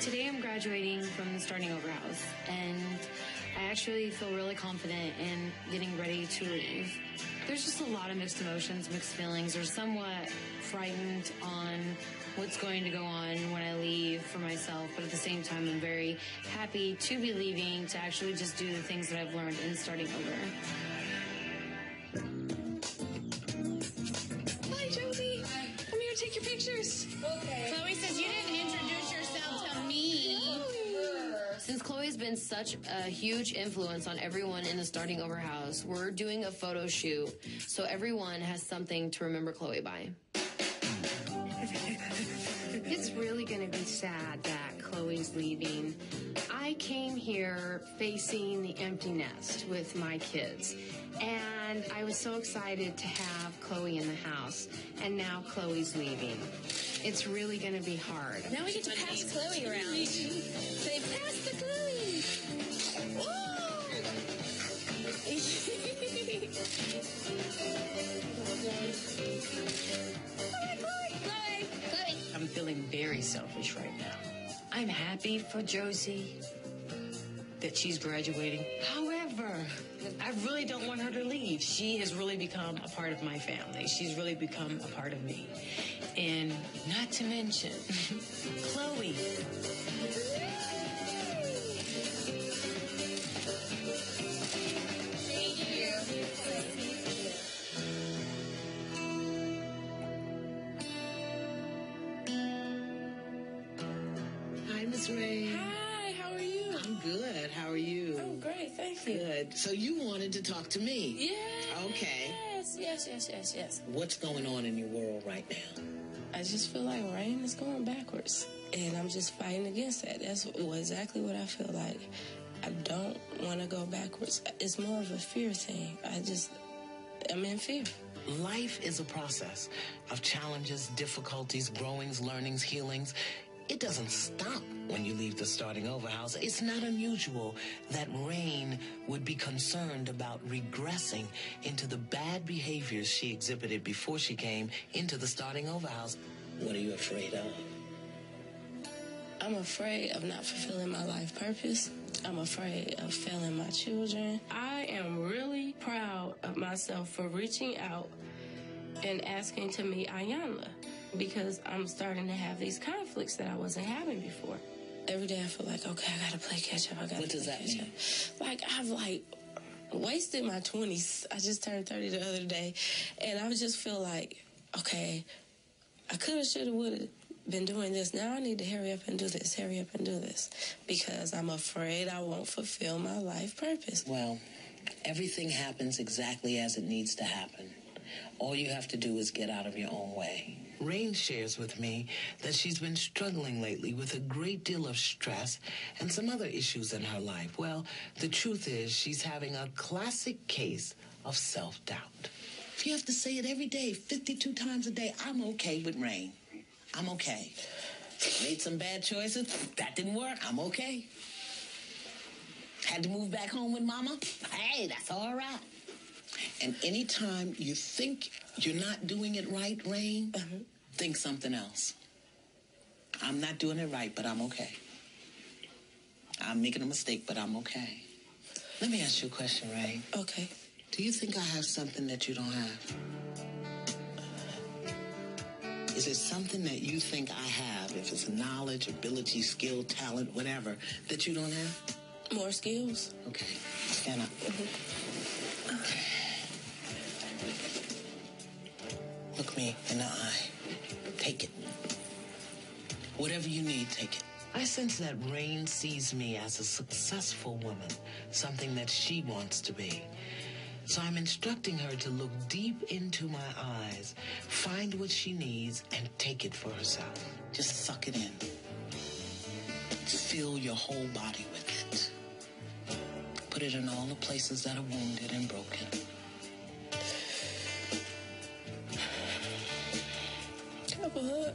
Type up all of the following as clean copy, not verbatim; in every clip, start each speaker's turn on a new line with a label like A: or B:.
A: Today I'm graduating from the starting over house, and I actually feel really confident in getting ready to leave. There's just a lot of mixed emotions, mixed feelings. Or somewhat frightened on what's going to go on when I leave for myself, but at the same time I'm very happy to be leaving to actually just do the things that I've learned in starting over.
B: Hi, Josie. I'm here to take your pictures.
A: Okay. Chloe says you didn't introduce yourself to me. Since Chloe's been such a huge influence on everyone in the starting over house, we're doing a photo shoot so everyone has something to remember Chloe by.
C: It's really going to be sad that Chloe's leaving. I came here facing the empty nest with my kids, and I was so excited to have Chloe in the house, and now Chloe's leaving. It's really going to be hard.
B: Now we get to pass Chloe around. Say, pass the Chloe.
D: Chloe. I'm feeling very selfish right now. I'm happy for Josie that she's graduating. However, I really don't want her to leave. She has really become a part of my family. She's really become a part of me. And not to mention, Chloe.
B: Thank you.
E: Hi, Miss Ray.
B: Hi, how are you?
E: I'm good. How are you?
B: I'm great, thank you.
E: Good. So you wanted to talk to me?
B: Yeah.
E: Okay.
B: Yes.
E: What's going on in your world right now?
B: I just feel like rain is going backwards, and I'm just fighting against that. That's exactly what I feel like. I don't want to go backwards. It's more of a fear thing. I'm in fear.
E: Life is a process of challenges, difficulties, growings, learnings, healings. It doesn't stop when you leave the starting over house. It's not unusual that Rain would be concerned about regressing into the bad behaviors she exhibited before she came into the starting over house. What are you afraid of?
B: I'm afraid of not fulfilling my life purpose. I'm afraid of failing my children. I am really proud of myself for reaching out and asking to meet Ayanla, because I'm starting to have these conflicts that I wasn't having before. Every day I feel like, okay, I gotta play catch up.
E: What does that mean?
B: Like, I've wasted my 20s. I just turned 30 the other day, and I just feel like, okay, I coulda, shoulda, woulda been doing this. Now I need to hurry up and do this, because I'm afraid I won't fulfill my life purpose.
E: Well, everything happens exactly as it needs to happen. All you have to do is get out of your own way. Rain shares with me that she's been struggling lately with a great deal of stress and some other issues in her life. Well, the truth is she's having a classic case of self-doubt. If you have to say it every day, 52 times a day, I'm okay with Rain. I'm okay. Made some bad choices. That didn't work. I'm okay. Had to move back home with Mama. Hey, that's all right. And anytime you think you're not doing it right, Rain, think something else. I'm not doing it right, but I'm okay. I'm making a mistake, but I'm okay. Let me ask you a question, Rain.
B: Okay.
E: Do you think I have something that you don't have? Is it something that you think I have, if it's knowledge, ability, skill, talent, whatever, that you don't have?
B: More skills.
E: Okay. Stand up. Okay. Look me in the eye. Take it. Whatever you need, take it. I sense that Rain sees me as a successful woman, something that she wants to be. So I'm instructing her to look deep into my eyes, find what she needs, and take it for herself. Just suck it in. Fill your whole body with it. Put it in all the places that are wounded and broken.
B: Can I have a hug?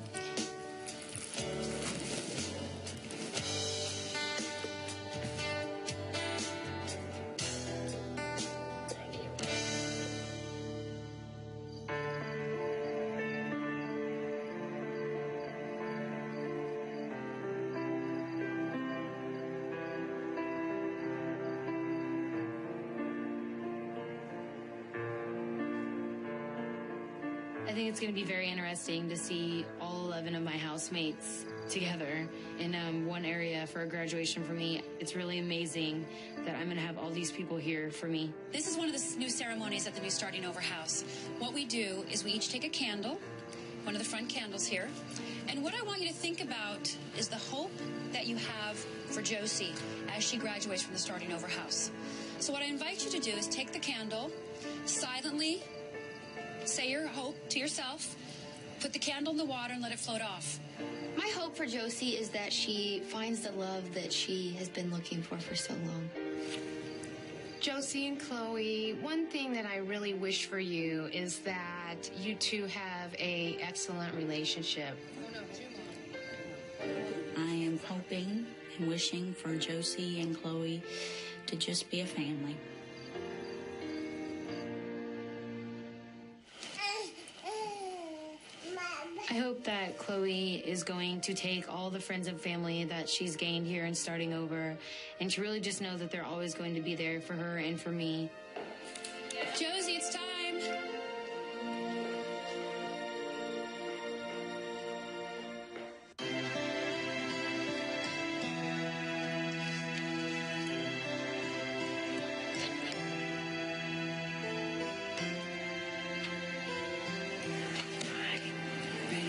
A: I think it's going to be very interesting to see all 11 of my housemates together in one area for a graduation for me. It's really amazing that I'm going to have all these people here for me.
F: This is one of the new ceremonies at the new Starting Over house. What we do is we each take a candle, one of the front candles here, and what I want you to think about is the hope that you have for Josie as she graduates from the Starting Over house. So what I invite you to do is take the candle, silently say your hope to yourself, put the candle in the water and let it float off.
G: My hope for Josie is that she finds the love that she has been looking for so long.
C: Josie and Chloe, one thing that I really wish for you is that you two have an excellent relationship.
H: I am hoping and wishing for Josie and Chloe to just be a family.
A: I hope that Chloe is going to take all the friends and family that she's gained here and Starting Over, and to really just know that they're always going to be there for her and for me.
F: Josie, it's time.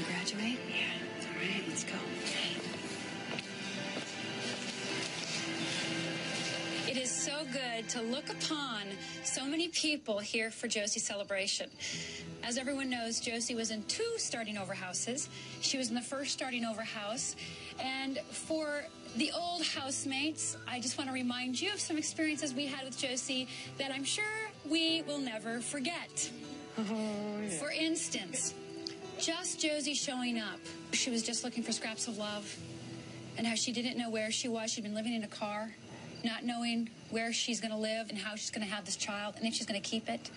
D: Graduate? Yeah. All right, let's go.
F: It is so good to look upon so many people here for Josie's celebration. As everyone knows, Josie was in 2 Starting Over houses. She was in the first Starting Over house. And for the old housemates, I just want to remind you of some experiences we had with Josie that I'm sure we will never forget.
A: Oh, yeah.
F: For instance, just Josie showing up. She was just looking for scraps of love, and how she didn't know where she was. She'd been living in a car, not knowing where she's going to live and how she's going to have this child and if she's going to keep it.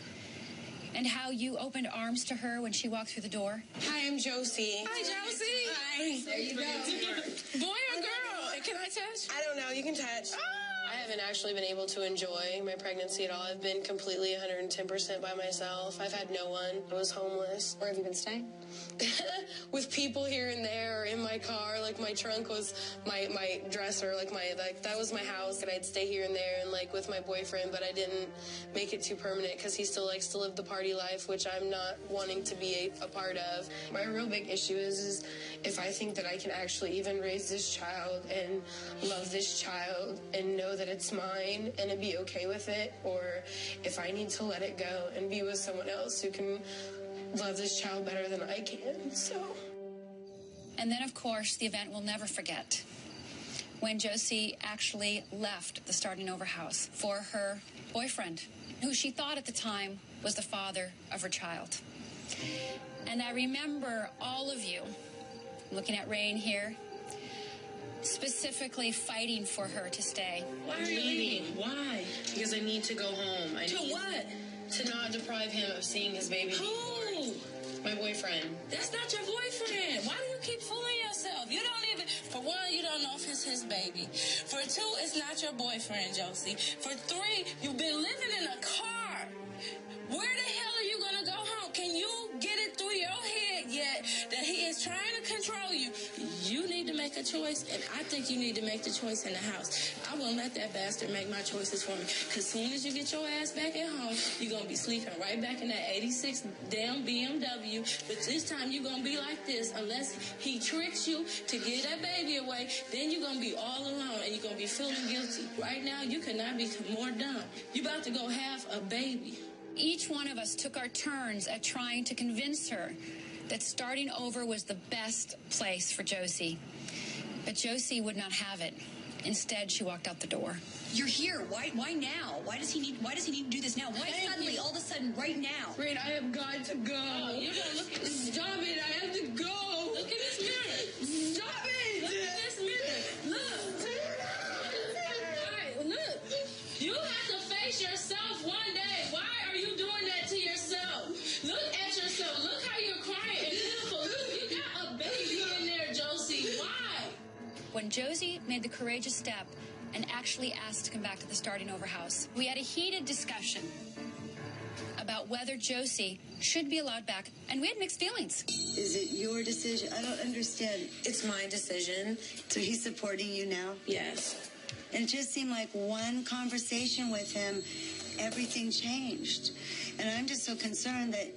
F: And how you opened arms to her when she walked through the door.
B: Hi, I'm Josie.
I: Hi, Josie.
B: Hi.
I: There you go. Boy or girl? Can I touch?
B: I don't know. You can touch. I haven't actually been able to enjoy my pregnancy at all. I've been completely 110% by myself. I've had no one. I was homeless.
G: Where have you been staying?
B: With people here and there, or in my car. Like, my trunk was my dresser, that was my house, and I'd stay here and there, and with my boyfriend, but I didn't make it too permanent because he still likes to live the party life, which I'm not wanting to be a part of. My real big issue is if I think that I can actually even raise this child and love this child and know that it's mine and be okay with it, or if I need to let it go and be with someone else who can love this child better than I can, so.
F: And then, of course, the event we'll never forget, when Josie actually left the Starting Over house for her boyfriend, who she thought at the time was the father of her child. And I remember all of you, looking at Rain here, specifically fighting for her to stay.
B: Why are you leaving? Why? Because I need to go home.
I: What?
B: To not deprive him of seeing his baby.
I: Who?
B: My boyfriend.
I: That's not your boyfriend. Why do you keep fooling yourself? You don't even, for one, you don't know if it's his baby. For two, it's not your boyfriend, Josie. For three, you've been living in a car. Where the hell are you going to go home? Can you get it through your head yet that he is trying to control you? You need to make a choice, and I think you need to make the choice in the house. I won't let that bastard make my choices for me, because soon as you get your ass back at home, you're going to be sleeping right back in that 86 damn BMW, but this time you're going to be like this. Unless he tricks you to get that baby away, then you're going to be all alone, and you're going to be feeling guilty. Right now, you cannot be more dumb. You're about to go have a baby.
F: Each one of us took our turns at trying to convince her that Starting Over was the best place for Josie. But Josie would not have it. Instead, she walked out the door.
J: You're here. Why now? Why does he need to do this now? Why suddenly, all of a sudden, right now?
B: Rain, I have got to go.
I: Oh, you don't look at this.
B: Stop it. I have to go.
I: Look at this mirror.
B: Stop it.
I: Look at this mirror. Look. All right, look. You have to face yourself one day. Why are you doing that to yourself? Look at yourself. Look how you're crying and pitiful. Look, you got a baby in there, Josie. Why?
F: When Josie made the courageous step and actually asked to come back to the Starting Over house, we had a heated discussion about whether Josie should be allowed back, and we had mixed feelings.
K: Is it your decision? I don't understand.
B: It's my decision.
K: So he's supporting you now?
B: Yes.
K: And it just seemed like one conversation with him, everything changed. And I'm just so concerned that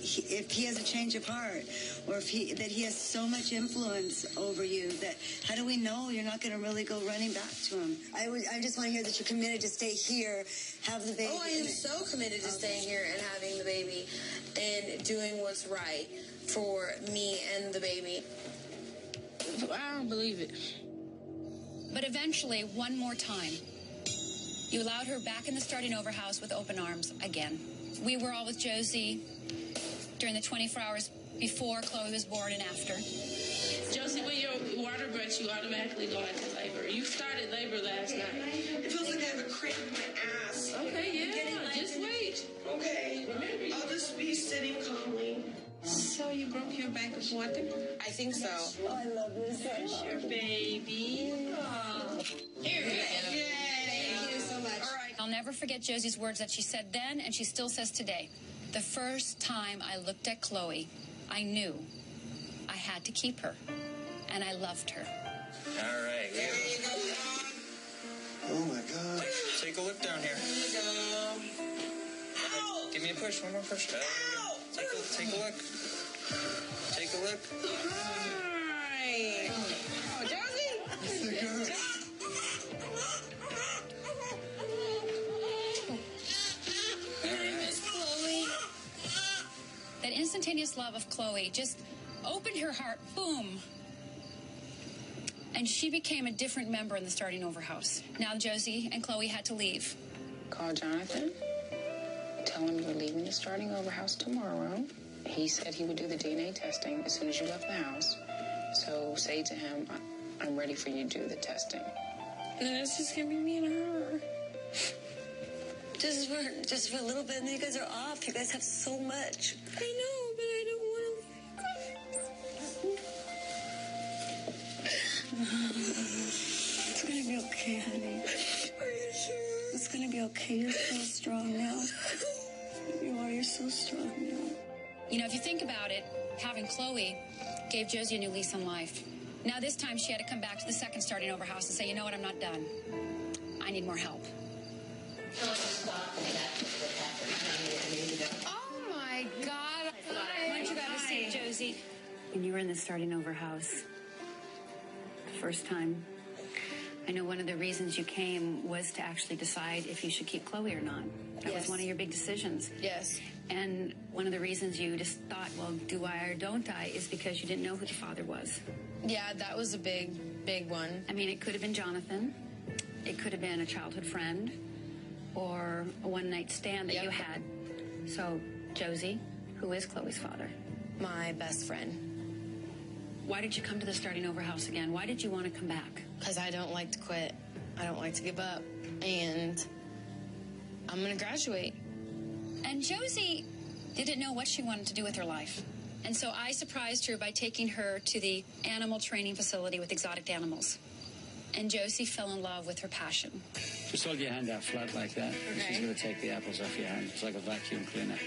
K: if he has a change of heart, or that he has so much influence over you, that how do we know you're not going to really go running back to him? I just want to hear that you're committed to stay here, have the baby.
B: Oh, I am so committed to staying here and having the baby and doing what's right for me and the baby. I don't believe it.
F: But eventually, one more time, you allowed her back in the starting over house with open arms again. We were all with Josie during the 24 hours before Chloe was born and after.
B: Josie, when your water breaks, you automatically go into labor. You started labor last night.
L: It feels like I have a cramp in my ass.
B: Okay, yeah, just wait.
L: Okay, I'll just be sitting calmly.
B: So you broke your bank of water? I think so.
K: Oh, I love this.
B: There's your baby. Oh. Here we go. Yay.
K: Thank you so much.
B: All right.
F: I'll never forget Josie's words that she said then, and she still says today. The first time I looked at Chloe, I knew I had to keep her, and I loved her.
M: All right.
L: There you go, John.
M: Oh, my God. Take a look down here.
L: There you go. Ow!
M: Give me a push. One more push.
L: Ow!
M: Take a look. Take a look.
B: Hi. Oh, Josie.
F: That instantaneous love of Chloe just opened her heart, boom. And she became a different member in the starting over house. Now Josie and Chloe had to leave.
N: Call Jonathan. Tell him you're leaving the starting over house tomorrow. He said he would do the DNA testing as soon as you left the house. So say to him, I'm ready for you to do the testing.
B: And then it's just going to be me and her.
K: Just for a little bit, and then you guys are off. You guys have so much.
B: I know, but I don't want to.
K: It's gonna be okay, honey.
B: Are you sure?
K: It's gonna be okay. You're so strong now. You are. You're so strong now.
F: You know, if you think about it, having Chloe gave Josie a new lease on life. Now this time she had to come back to the second starting over house and say, you know what, I'm not done. I need more help.
C: Oh my God.
F: Why don't you grab a seat, Josie? When you were in the starting over house, the first time, I know one of the reasons you came was to actually decide if you should keep Chloe or not. That was one of your big decisions.
B: Yes.
F: And one of the reasons you just thought, well, do I or don't I, is because you didn't know who the father was.
B: Yeah, that was a big one.
F: I mean, it could have been Jonathan. It could have been a childhood friend or a one-night stand that you had. So, Josie, who is Chloe's father?
B: My best friend.
F: Why did you come to the starting over house again? Why did you want to come back?
B: Because I don't like to quit. I don't like to give up. And I'm going to graduate.
F: And Josie didn't know what she wanted to do with her life. And so I surprised her by taking her to the animal training facility with exotic animals. And Josie fell in love with her passion.
O: Just hold your hand out flat like that.
B: Okay.
O: She's going to take the apples off your hand. It's like a vacuum cleaner.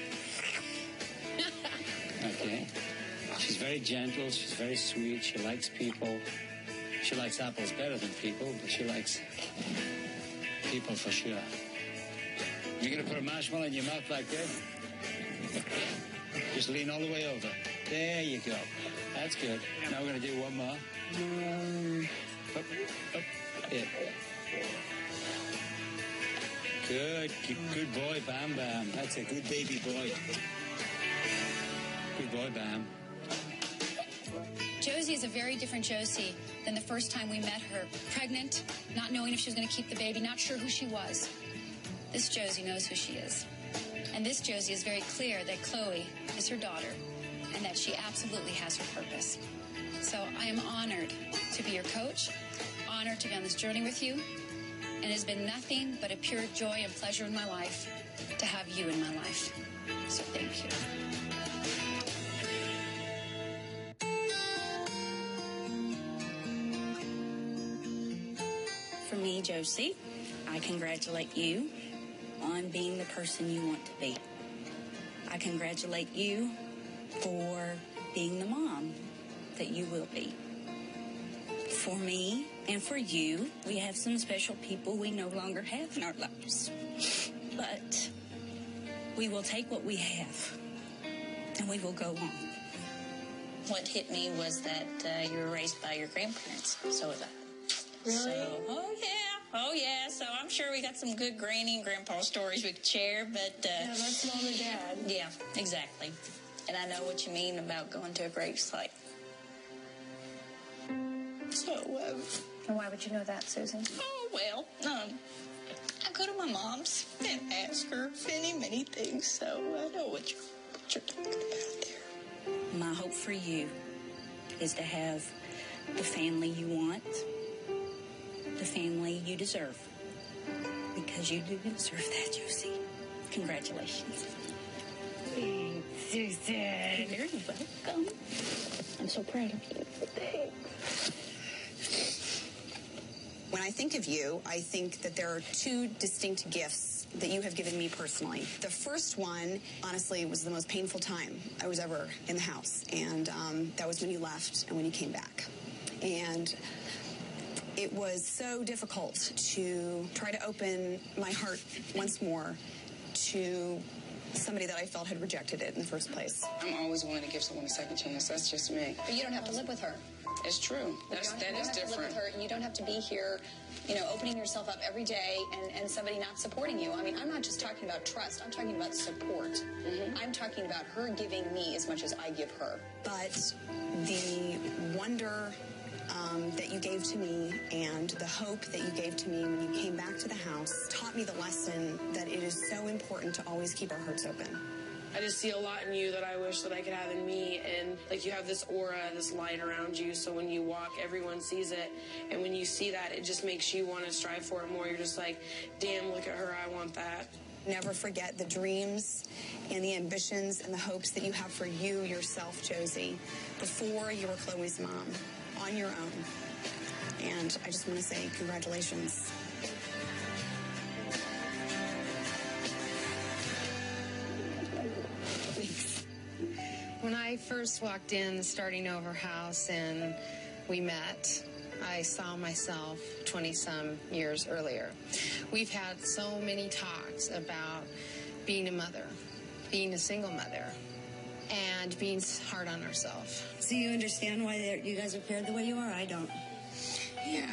O: Okay. She's very gentle. She's very sweet. She likes people. She likes apples better than people, but she likes people for sure. You're going to put a marshmallow in your mouth like this? Just lean all the way over. There you go. That's good. Now we're going to do one more. Up, up. Yeah. Good boy, Bam Bam. That's a good baby boy. Good boy, Bam.
F: Josie is a very different Josie than the first time we met her. Pregnant, not knowing if she was going to keep the baby, not sure who she was. This Josie knows who she is. And this Josie is very clear that Chloe is her daughter and that she absolutely has her purpose. So I am honored to be your coach, honored to be on this journey with you, and it has been nothing but a pure joy and pleasure in my life to have you in my life. So thank you.
H: For me, Josie, I congratulate you on being the person you want to be. I congratulate you for being the mom that you will be. For me and for you, we have some special people we no longer have in our lives. But we will take what we have and we will go on.
J: What hit me was that you were raised by your grandparents. So was I.
B: Really?
J: So, oh yeah. So I'm sure we got some good granny and grandpa stories we could share, but...
B: yeah, that's mom and dad.
J: Yeah, exactly. And I know what you mean about going to a grave site. So,
F: And why would you know that, Susan?
J: oh, well, I go to my mom's and ask her many things, so I know what you're talking about there.
H: My hope for you is to have the family you want, the family you deserve. Because you do deserve that, Josie. Congratulations.
B: Thanks, Susan.
H: You're welcome. I'm so proud of you.
B: Thanks.
P: When I think of you, I think that there are two distinct gifts that you have given me personally. The first one, honestly, was the most painful time I was ever in the house. And that was when you left and when you came back. And it was so difficult to try to open my heart once more to somebody that I felt had rejected it in the first place.
N: I'm always willing to give someone a second chance. That's just me.
G: But you don't have to live with her.
N: It's true. That is
G: You don't have to live
N: different.
G: with her. You don't have to be here, opening yourself up every day and somebody not supporting you. I mean, I'm not just talking about trust. I'm talking about support. Mm-hmm. I'm talking about her giving me as much as I give her.
P: But the wonder that you gave to me and the hope that you gave to me when you came back to the house taught me the lesson that it is so important to always keep our hearts open.
B: I just see a lot in you that I wish that I could have in me, and you have this aura, this light around you, so when you walk, everyone sees it, and when you see that, it just makes you want to strive for it more. You're just like, damn, look at her, I want that.
P: Never forget the dreams and the ambitions and the hopes that you have for you yourself, Josie, before you were Chloe's mom, on your own. And I just want to say congratulations.
C: When I first walked in the starting over house and we met, I saw myself 20-some years earlier. We've had so many talks about being a mother, being a single mother, and being hard on ourselves.
K: So you understand why you guys are paired the way you are? I don't.
B: Yeah,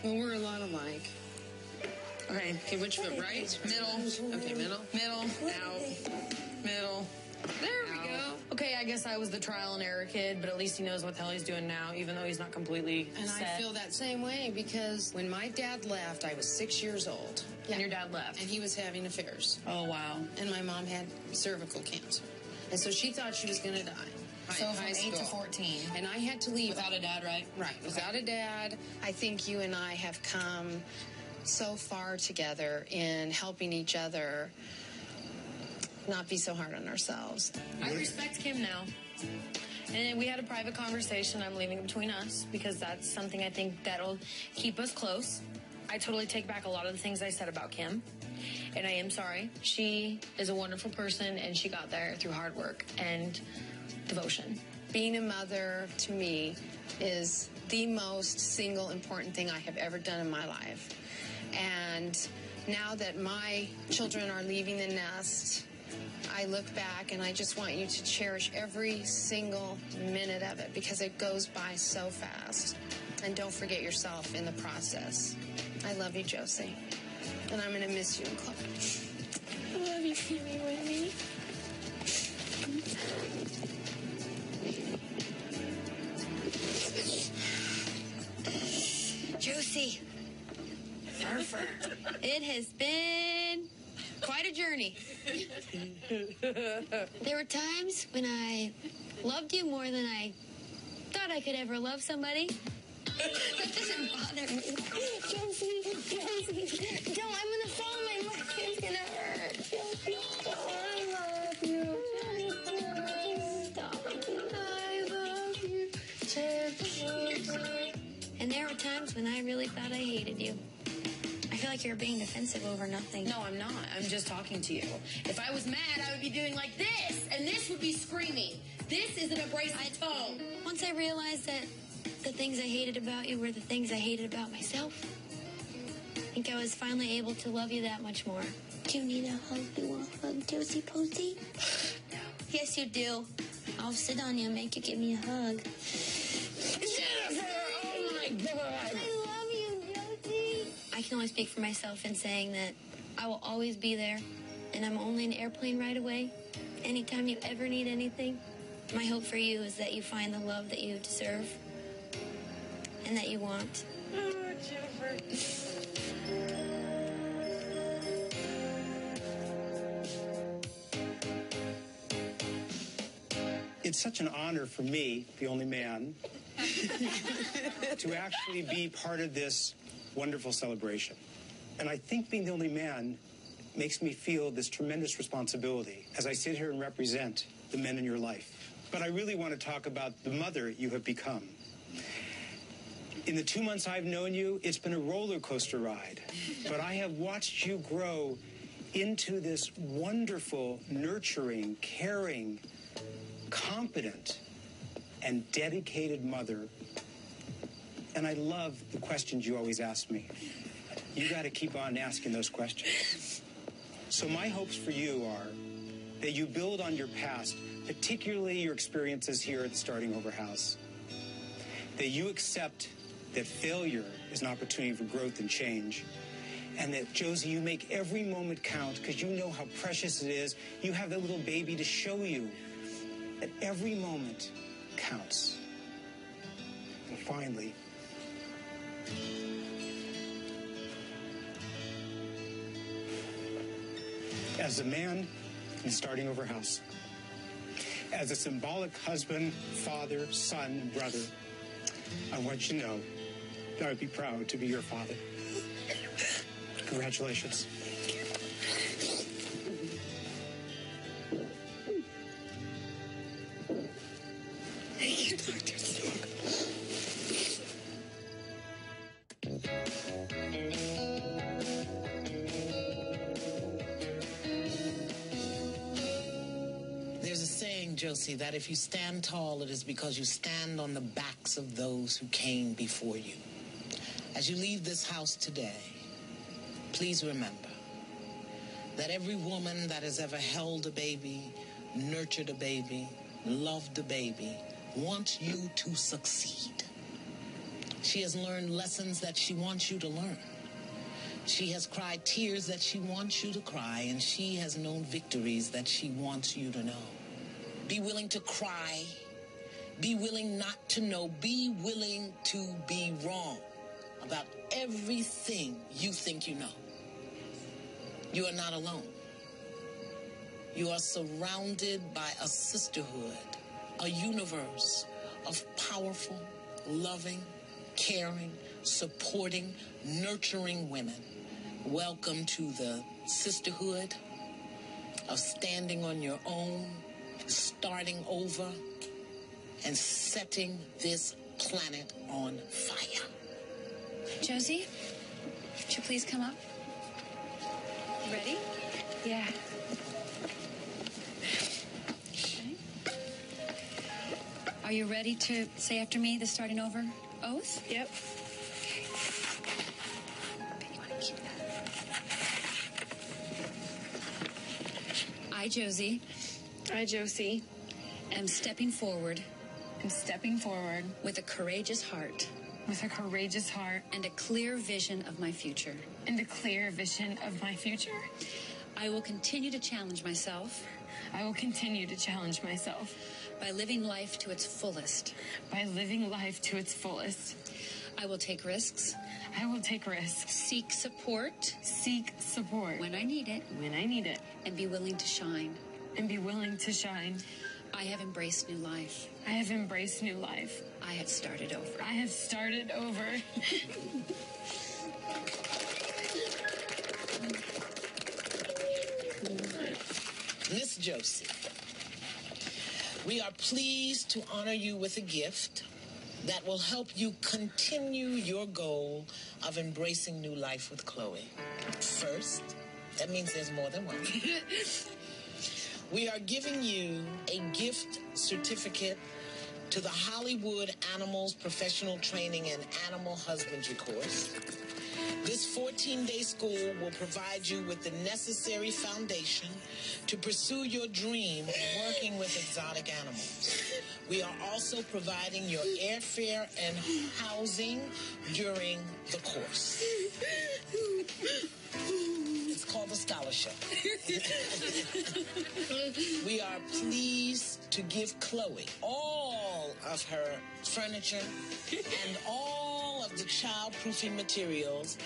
B: well, we're a lot alike. Okay, which foot? Right? Middle. Okay, middle, out, middle. There we go. Okay, I guess I was the trial and error kid, but at least he knows what the hell he's doing now, even though he's not completely
A: And
B: set.
A: I feel that same way because when my dad left, I was 6 years old.
B: And your dad left?
A: And he was having affairs.
B: Oh, wow.
A: And my mom had cervical cancer. And so she thought she was going to die.
B: So
A: in
B: from
A: high
B: 8 to
A: school.
B: 14.
A: And I had to leave.
B: Without a dad, right?
A: Right, without a dad. I think you and I have come so far together in helping each other not be so hard on ourselves.
Q: I respect Kim now. And we had a private conversation. I'm leaving it between us because that's something I think that'll keep us close. I totally take back a lot of the things I said about Kim. And I am sorry. She is a wonderful person, and she got there through hard work and devotion.
A: Being a mother, to me, is the most single important thing I have ever done in my life. And now that my children are leaving the nest, I look back and I just want you to cherish every single minute of it because it goes by so fast. And don't forget yourself in the process. I love you, Josie. And I'm going to miss you, Chloe.
B: I love you, Kimmy, Wendy.
G: Josie. It has been quite a journey. There were times when I loved you more than I thought I could ever love somebody. That doesn't bother me. Josie, don't, I'm gonna fall. My leg is gonna hurt. Josie, I love you. Stop. I love you. And there were times when I really thought I hated you. I feel like like you're being defensive over nothing.
Q: No, I'm not. I'm just talking to you. If I was mad, I would be doing like this, and this would be screaming. This is an abrasive tone.
G: Once I realized that the things I hated about you were the things I hated about myself, I think I was finally able to love you that much more.
R: Do you need a hug? You want a hug, Josie Posey?
G: No. Yes, you do. I'll sit on you and make you give me a hug.
E: Jennifer! Oh, my God!
G: I love you, Josie. I can only speak for myself in saying that I will always be there, and I'm only an airplane ride away. Anytime you ever need anything, my hope for you is that you find the love that you deserve and that you want.
Q: Oh, Jennifer.
S: It's such an honor for me, the only man, to actually be part of this wonderful celebration. And I think being the only man makes me feel this tremendous responsibility as I sit here and represent the men in your life. But I really want to talk about the mother you have become. In the 2 months I've known you, it's been a roller coaster ride. But I have watched you grow into this wonderful, nurturing, caring, competent, and dedicated mother. And I love the questions you always ask me. You got to keep on asking those questions. So my hopes for you are that you build on your past, particularly your experiences here at the Starting Over House. That you accept that failure is an opportunity for growth and change. And that, Josie, you make every moment count because you know how precious it is. You have that little baby to show you that every moment counts. And finally, as a man in Starting Over House, as a symbolic husband, father, son, and brother, I want you to know that I'd be proud to be your father. Congratulations. Thank you, Doctor.
E: There's a saying, Josie, that if you stand tall, it is because you stand on the backs of those who came before you. As you leave this house today, please remember that every woman that has ever held a baby, nurtured a baby, loved a baby, wants you to succeed. She has learned lessons that she wants you to learn. She has cried tears that she wants you to cry, and she has known victories that she wants you to know. Be willing to cry. Be willing not to know. Be willing to be wrong about everything you think you know. You are not alone. You are surrounded by a sisterhood, a universe of powerful, loving, caring, supporting, nurturing women. Welcome to the sisterhood of standing on your own, starting over, and setting this planet on fire.
F: Josie, would you please come up? Ready?
Q: Yeah.
F: Okay. Are you ready to say after me the starting over oath?
Q: Yep.
F: I, Josie.
Q: I, Josie.
F: Am stepping forward.
Q: Am stepping forward.
F: With a courageous heart.
Q: With a courageous heart.
F: And a clear vision of my future.
Q: And a clear vision of my future.
F: I will continue to challenge myself.
Q: I will continue to challenge myself.
F: By living life to its fullest.
Q: By living life to its fullest.
F: I will take risks.
Q: I will take risks.
F: Seek support.
Q: Seek support.
F: When I need it.
Q: When I need it.
F: And be willing to shine.
Q: And be willing to shine.
F: I have embraced new life.
Q: I have embraced new life.
F: I have started over.
Q: I have started over.
E: Miss Josie, we are pleased to honor you with a gift. that will help you continue your goal of embracing new life with Chloe. First, that means there's more than one. We are giving you a gift certificate to the Hollywood Animals Professional Training and Animal Husbandry course. This 14-day school will provide you with the necessary foundation to pursue your dream of working with exotic animals. We are also providing your airfare and housing during the course. It's called a scholarship. We are pleased to give Chloe all of her furniture and all of the child-proofing materials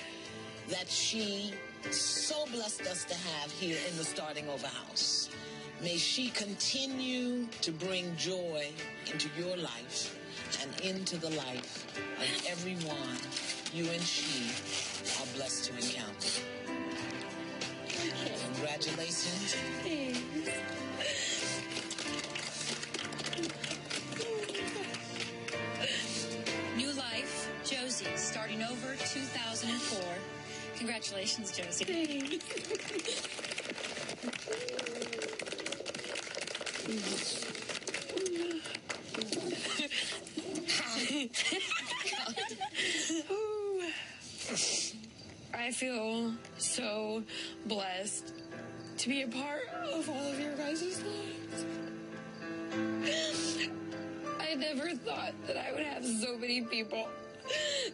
E: that she so blessed us to have here in the Starting Over house. May she continue to bring joy into your life and into the life of everyone you and she are blessed to encounter. Congratulations.
F: New life, Josie, starting over 2004. Congratulations, Josie.
Q: I feel so blessed to be a part of all of your guys' lives. I never thought that I would have so many people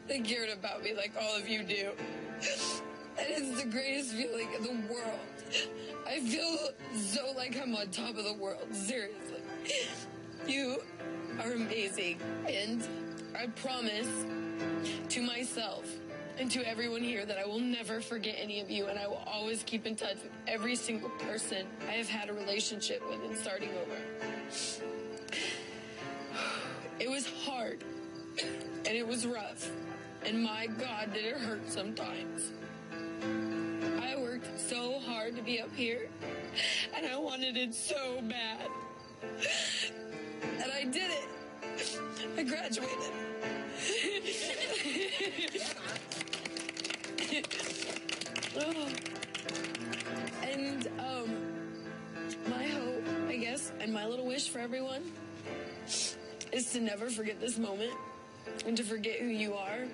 Q: that cared about me like all of you do. And it's the greatest feeling in the world. I feel so like I'm on top of the world, seriously. You are amazing, and I promise to myself and to everyone here that I will never forget any of you, and I will always keep in touch with every single person I have had a relationship with in Starting Over. It was hard, and it was rough, and my God, did it hurt sometimes. I worked so hard to be up here, and I wanted it so bad. And I did it. I graduated. And my hope, I guess, and my little wish for everyone is to never forget this moment and to forget who you are,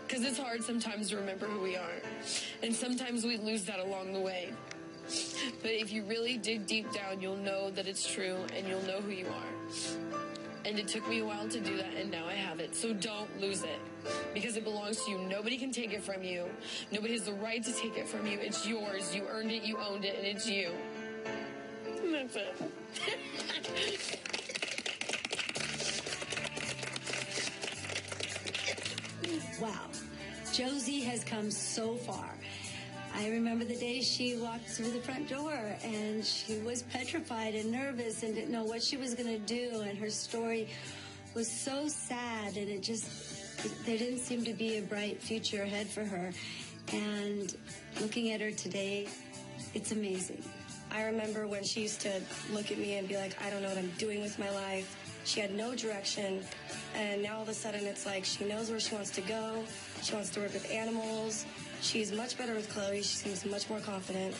Q: because it's hard sometimes to remember who we are, and sometimes we lose that along the way. But if you really dig deep down, you'll know that it's true, and you'll know who you are. And it took me a while to do that, and now I have it. So don't lose it, because it belongs to you. Nobody can take it from you. Nobody has the right to take it from you. It's yours. You earned it, you owned it, and it's you. And that's it.
T: Wow. Josie has come so far. I remember the day she walked through the front door, and she was petrified and nervous and didn't know what she was going to do, and her story was so sad, and there didn't seem to be a bright future ahead for her. And looking at her today, it's amazing.
U: I remember when she used to look at me and be like, I don't know what I'm doing with my life. She had no direction, and now all of a sudden it's like she knows where she wants to go. She wants to work with animals. She's much better with Chloe. She seems much more confident,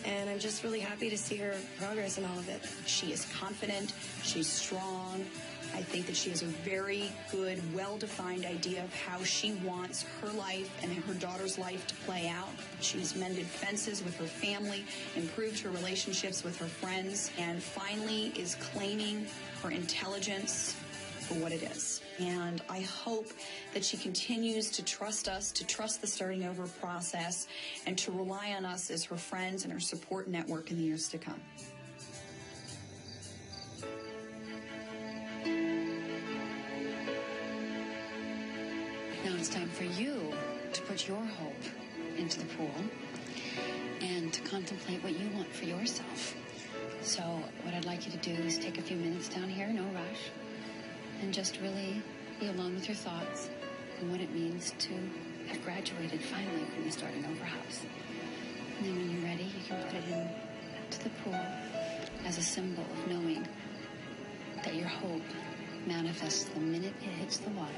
U: and I'm just really happy to see her progress in all of it.
V: She is confident. She's strong. I think that she has a very good, well-defined idea of how she wants her life and her daughter's life to play out. She's mended fences with her family, improved her relationships with her friends, and finally is claiming her intelligence for what it is. And I hope that she continues to trust us, to trust the Starting Over process, and to rely on us as her friends and her support network in the years to come.
F: Now it's time for you to put your hope into the pool and to contemplate what you want for yourself. So what I'd like you to do is take a few minutes down here, no rush, and just really be alone with your thoughts and what it means to have graduated finally from the Starting Over house. And then when you're ready, you can put it into the pool as a symbol of knowing that your hope manifests the minute it hits the water.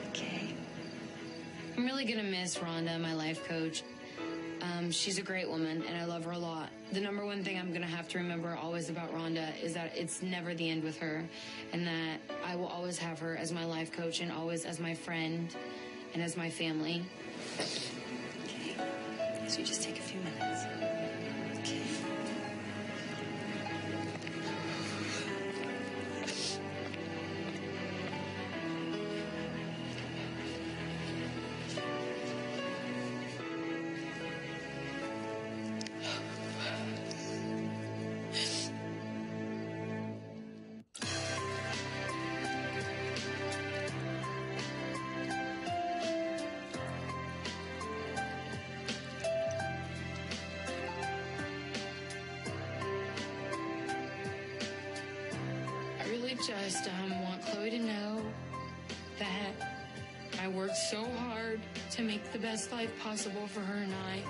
A: Okay. I'm really gonna miss Rhonda, my life coach. She's a great woman, and I love her a lot. The number one thing I'm gonna have to remember always about Rhonda is that it's never the end with her, and that I will always have her as my life coach and always as my friend and as my family.
F: Okay. So you just take a few minutes. Okay.
A: I really just want Chloe to know that I worked so hard to make the best life possible for her and I.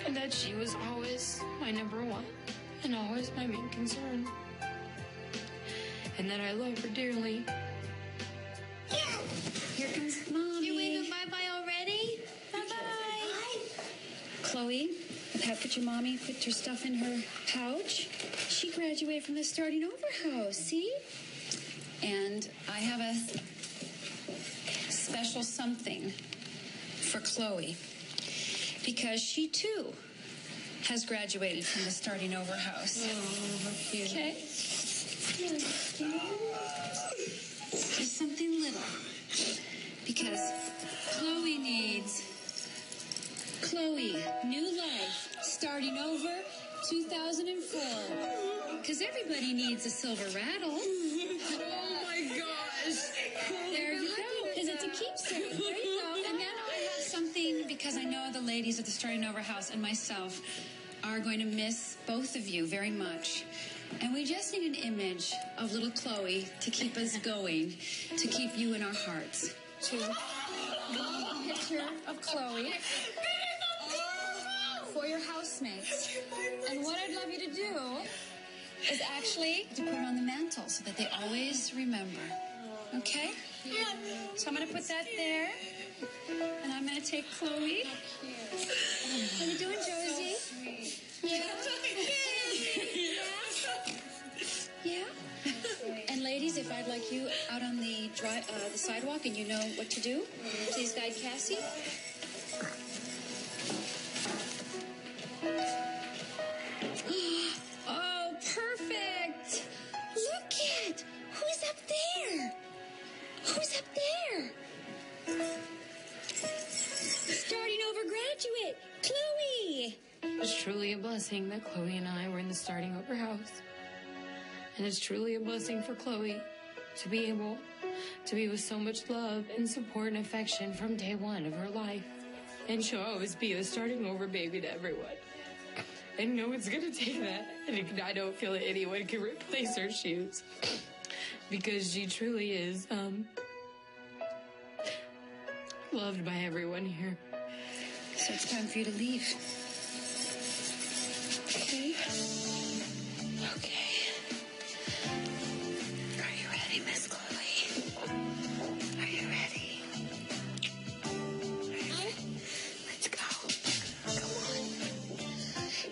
A: And that she was always my number one and always my main concern. And that I love her dearly.
F: Here comes Mommy.
G: You're waving bye-bye already?
F: Bye-bye. Chloe, the Pat put your mommy put her stuff in her pouch. She graduated from the starting over house, see? And I have a special something for Chloe because she too has graduated from the starting over house.
A: Oh, how cute.
F: Okay. Just something little. Because Chloe needs new life, starting over 2004. Because everybody needs a silver rattle.
A: Oh my gosh.
F: There you go. Because it's a keepsake. There you go. And then I have something because I know the ladies at the starting over house and myself are going to miss both of you very much. And we just need an image of little Chloe to keep us going, to keep you in our hearts. To a picture of Chloe for your housemates. And what I'd love you to do is actually to put it on the mantle so that they always remember. Okay? So I'm going to put that there. And I'm going to take Chloe. How you doing, Josie? Yeah. Yeah. And ladies, if I'd like you out on the sidewalk and you know what to do, please guide Cassie. Oh, perfect. Look at who's up there. Who's up there? Starting over graduate, Chloe.
A: It's truly a blessing that Chloe and I were in the starting over house. And it's truly a blessing for Chloe to be able to be with so much love and support and affection from day one of her life. And she'll always be the starting over baby to everyone. And no one's gonna take that. And I don't feel that anyone can replace her shoes. Because she truly is, loved by everyone here.
F: So it's time for you to leave. Okay?
G: Okay. Are you ready, Miss Chloe? Are you ready? Let's go. Come on.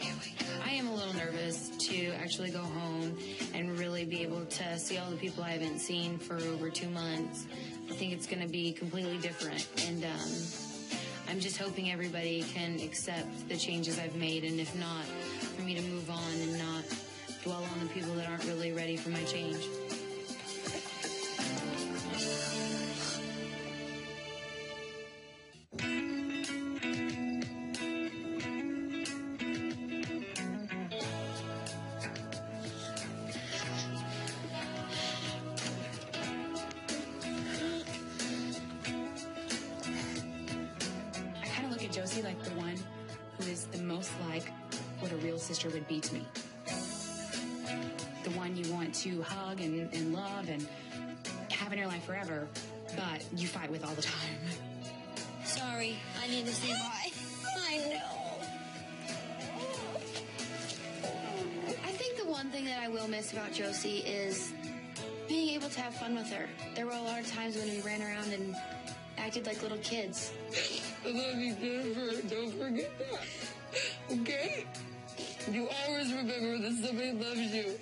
G: Here we go.
A: I am a little nervous to actually go home and really be able to see all the people I haven't seen for over 2 months. I think it's going to be completely different. And I'm just hoping everybody can accept the changes I've made. And if not, for me to move on and not dwell on the people that aren't really ready for my change.
D: I kind of look at Josie like the one who is the most like what a real sister would be to me. The one you want to hug and love and have in your life forever, but you fight with all the time.
G: Sorry, I need to say bye. I know. I think the one thing that I
A: I will miss about Josie is being able to have fun with her. There were a lot of times when we ran around and acted like little kids.
B: I love you, Jennifer. Don't forget that. Okay? You always remember that somebody loves you.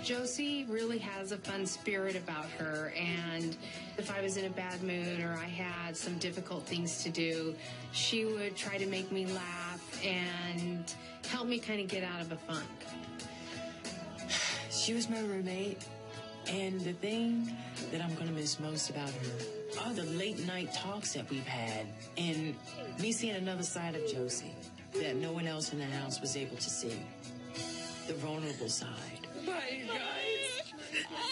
C: Josie really has a fun spirit about her, and if I was in a bad mood or I had some difficult things to do, she would try to make me laugh and help me kind of get out of a funk.
I: She was my roommate, and the thing that I'm going to miss most about her are the late night talks that we've had, and me seeing another side of Josie that no one else in the house was able to see. The vulnerable side.
B: Bye, guys. I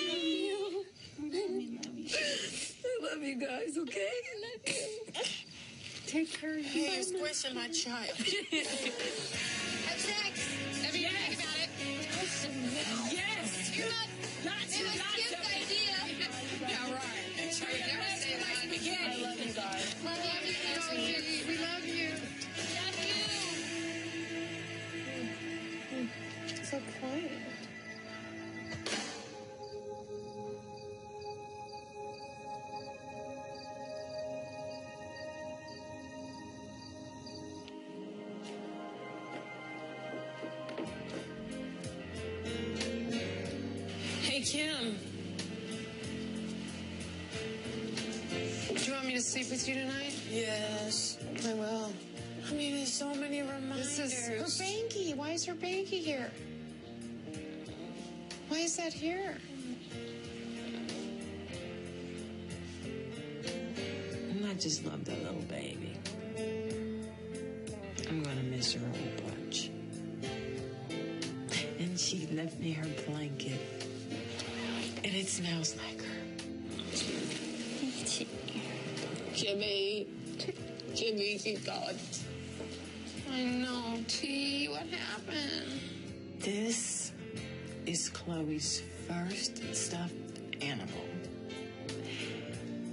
B: love you. I love you guys, okay? I love you.
C: Take care of you.
I: Hey, you're squishing my child.
G: Have sex.
F: Never even think about it.
I: Yes.
F: You're not
G: It was Skip's idea.
F: Yeah, right. Never say that.
C: I love you guys.
G: Love you, Josie.
C: We love you.
G: Love you.
C: So quiet.
B: Hey, Kim. Do you want me to sleep with you tonight?
C: Yes, I will.
B: I mean, there's so many reminders.
C: This is her banky. Why is her banky here? Why is that here?
I: And I just love that little baby. I'm going to miss her a whole bunch. And she left me her blanket. And it smells like her.
B: Jimmy. Jimmy, you God.
C: I know, T. What happened?
I: This is Chloe's first stuffed animal.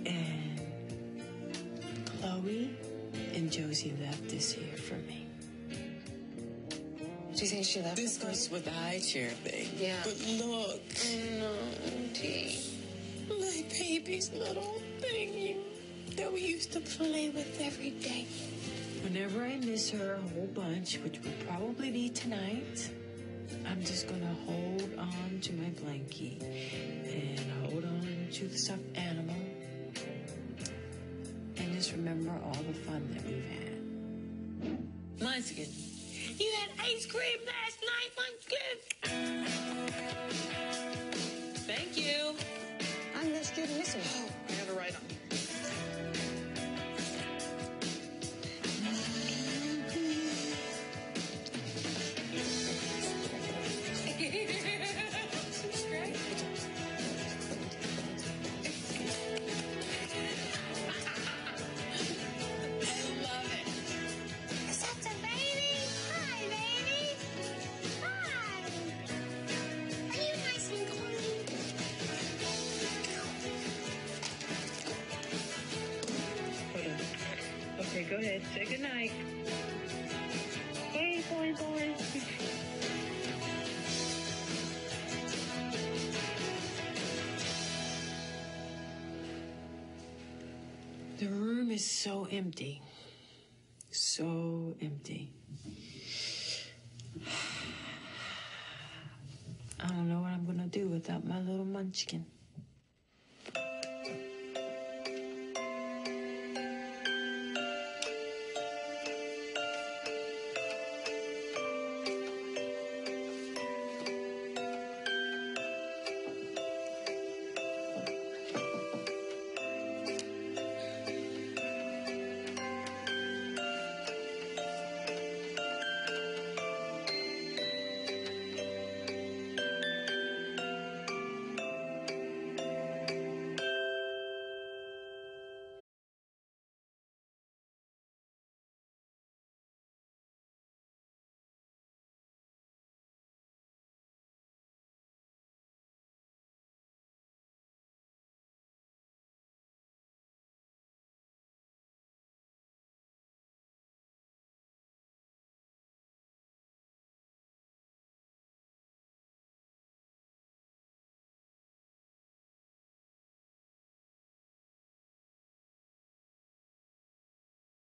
I: And Chloe and Josie left this here for me.
C: Do you think she left
I: This
C: it for
I: was
C: you?
I: with the high chair thing.
C: Yeah.
I: But look.
C: I know, T.
I: My baby's little thingy that we used to play with every day. Whenever I miss her a whole bunch, which would probably be tonight, I'm just gonna hold on to my blankie and hold on to the stuffed animal and just remember all the fun that we've had. Munchkin, you had ice cream last night, Munchkin. Thank you.
C: I missed you. Listen. Oh, I gotta write on here.
G: Is that the baby? Hi, baby. Hi. Are you nice and clean?
I: Okay, go ahead. Say goodnight. Hey, boy. The room is so empty. So empty. I don't know what I'm gonna do without my little munchkin.